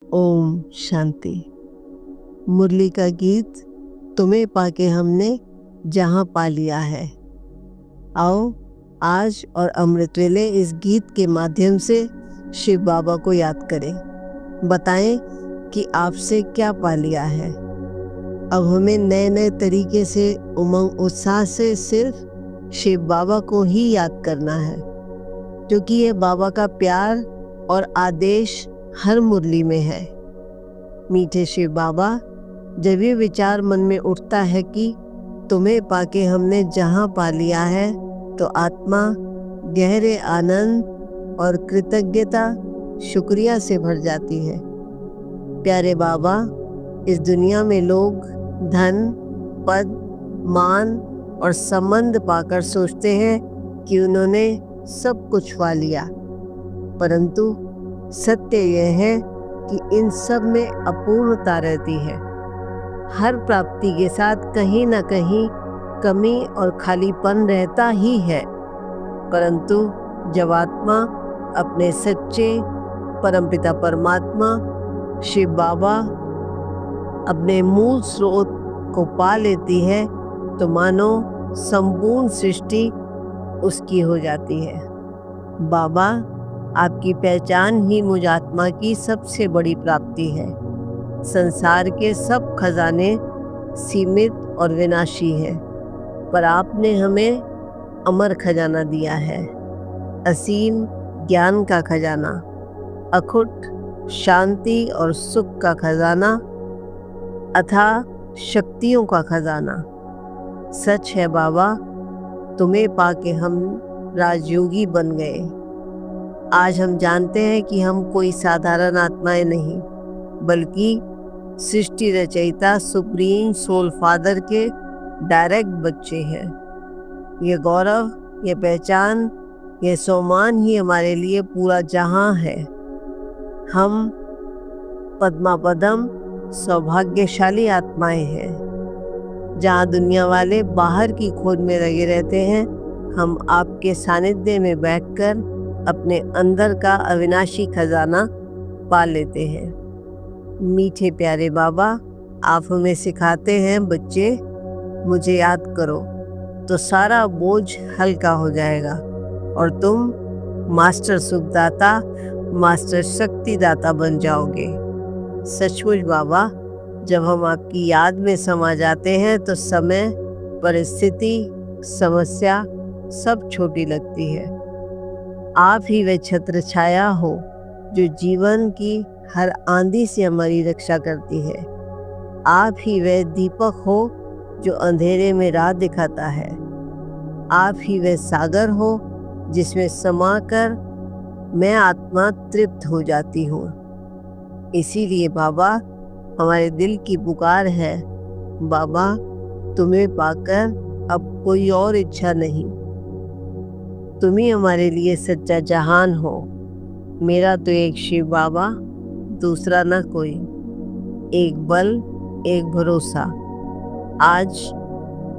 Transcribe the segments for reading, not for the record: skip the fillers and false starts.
ओम शांति। मुरली का गीत तुम्हें पाके हमने जहाँ पा लिया है। आओ आज और अमृत वेले इस गीत के माध्यम से शिव बाबा को याद करें। बताएं कि आपसे क्या पा लिया है। अब हमें नए नए तरीके से उमंग उत्साह से सिर्फ शिव बाबा को ही याद करना है, क्योंकि ये बाबा का प्यार और आदेश हर मुरली में है। मीठे शिव बाबा, जब ये विचार मन में उठता है कि तुम्हें पाके हमने जहाँ पा लिया है, तो आत्मा गहरे आनंद और कृतज्ञता शुक्रिया से भर जाती है। प्यारे बाबा, इस दुनिया में लोग धन, पद, मान और संबंध पाकर सोचते हैं कि उन्होंने सब कुछ पा लिया, परंतु सत्य यह है कि इन सब में अपूर्णता रहती है। हर प्राप्ति के साथ कहीं न कहीं कमी और खालीपन रहता ही है, परंतु जब आत्मा अपने सच्चे परमपिता परमात्मा शिव बाबा अपने मूल स्रोत को पा लेती है, तो मानो संपूर्ण सृष्टि उसकी हो जाती है। बाबा, आपकी पहचान ही मुझ आत्मा की सबसे बड़ी प्राप्ति है। संसार के सब खजाने सीमित और विनाशी हैं, पर आपने हमें अमर खजाना दिया है। असीम ज्ञान का खजाना, अखुट शांति और सुख का खजाना, अथाह शक्तियों का खजाना। सच है बाबा, तुम्हें पाके हम राजयोगी बन गए। आज हम जानते हैं कि हम कोई साधारण आत्माएं नहीं, बल्कि सृष्टि रचयिता सुप्रीम सोल फादर के डायरेक्ट बच्चे हैं। ये गौरव, ये पहचान, ये सम्मान ही हमारे लिए पूरा जहां है। हम पद्मापदम सौभाग्यशाली आत्माएं हैं। जहां दुनिया वाले बाहर की खोज में लगे रहते हैं, हम आपके सानिध्य में बैठकर अपने अंदर का अविनाशी खजाना पा लेते हैं। मीठे प्यारे बाबा, आप हमें सिखाते हैं, बच्चे मुझे याद करो तो सारा बोझ हल्का हो जाएगा और तुम मास्टर सुखदाता, मास्टर शक्तिदाता बन जाओगे। सचमुच बाबा, जब हम आपकी याद में समा जाते हैं तो समय, परिस्थिति, समस्या सब छोटी लगती है। आप ही वह छत्र छाया हो जो जीवन की हर आंधी से हमारी रक्षा करती है। आप ही वह दीपक हो जो अंधेरे में राह दिखाता है। आप ही वह सागर हो जिसमें समाकर मैं आत्मा तृप्त हो जाती हूँ। इसीलिए बाबा, हमारे दिल की पुकार है, बाबा तुम्हें पाकर अब कोई और इच्छा नहीं। तुम ही हमारे लिए सच्चा जहान हो। मेरा तो एक शिव बाबा, दूसरा न कोई। एक बल, एक भरोसा। आज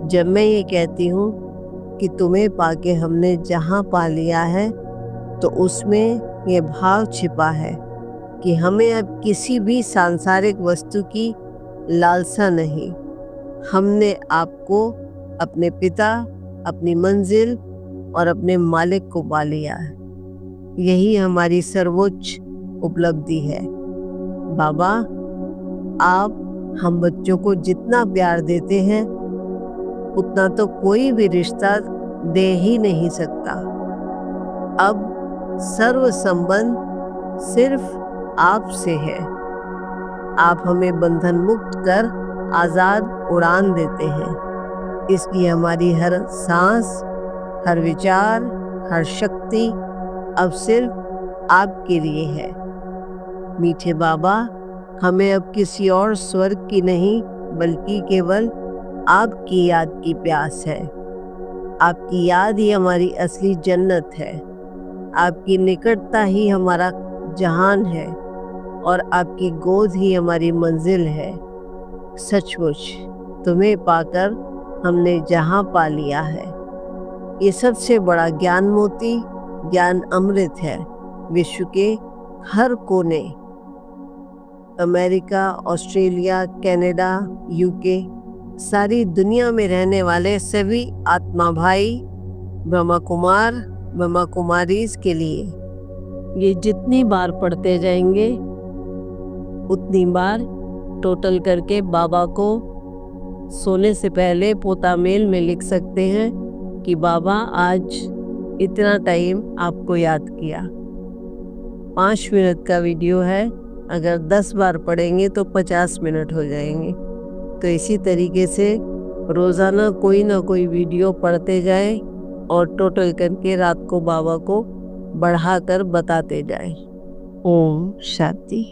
जब मैं ये कहती हूँ कि तुम्हें पाके हमने जहाँ पा लिया है, तो उसमें ये भाव छिपा है कि हमें अब किसी भी सांसारिक वस्तु की लालसा नहीं। हमने आपको, अपने पिता, अपनी मंजिल और अपने मालिक को पा लिया है। यही हमारी सर्वोच्च उपलब्धि है। बाबा, आप हम बच्चों को जितना प्यार देते हैं, उतना तो कोई भी रिश्ता दे ही नहीं सकता। अब सर्व संबंध सिर्फ आपसे है। आप हमें बंधन मुक्त कर आजाद उड़ान देते हैं। इसलिए हमारी हर सांस, हर विचार, हर शक्ति अब सिर्फ आपके लिए है। मीठे बाबा, हमें अब किसी और स्वर्ग की नहीं, बल्कि केवल आपकी याद की प्यास है। आपकी याद ही हमारी असली जन्नत है। आपकी निकटता ही हमारा जहान है और आपकी गोद ही हमारी मंजिल है। सचमुच तुम्हें पाकर हमने जहां पा लिया है। ये सबसे बड़ा ज्ञान मोती, ज्ञान अमृत है। विश्व के हर कोने अमेरिका, ऑस्ट्रेलिया, कनाडा, यूके, सारी दुनिया में रहने वाले सभी आत्मा भाई, ब्रह्मा कुमार, ब्रह्मा कुमारीज के लिए ये जितनी बार पढ़ते जाएंगे उतनी बार टोटल करके बाबा को सोने से पहले पोता मेल में लिख सकते हैं कि बाबा आज इतना टाइम आपको याद किया। 5 मिनट का वीडियो है, अगर 10 बार पढ़ेंगे तो 50 मिनट हो जाएंगे। तो इसी तरीके से रोज़ाना कोई ना कोई वीडियो पढ़ते जाएं और टोटल करके रात को बाबा को बढ़ाकर बताते जाएं। ओम शांति।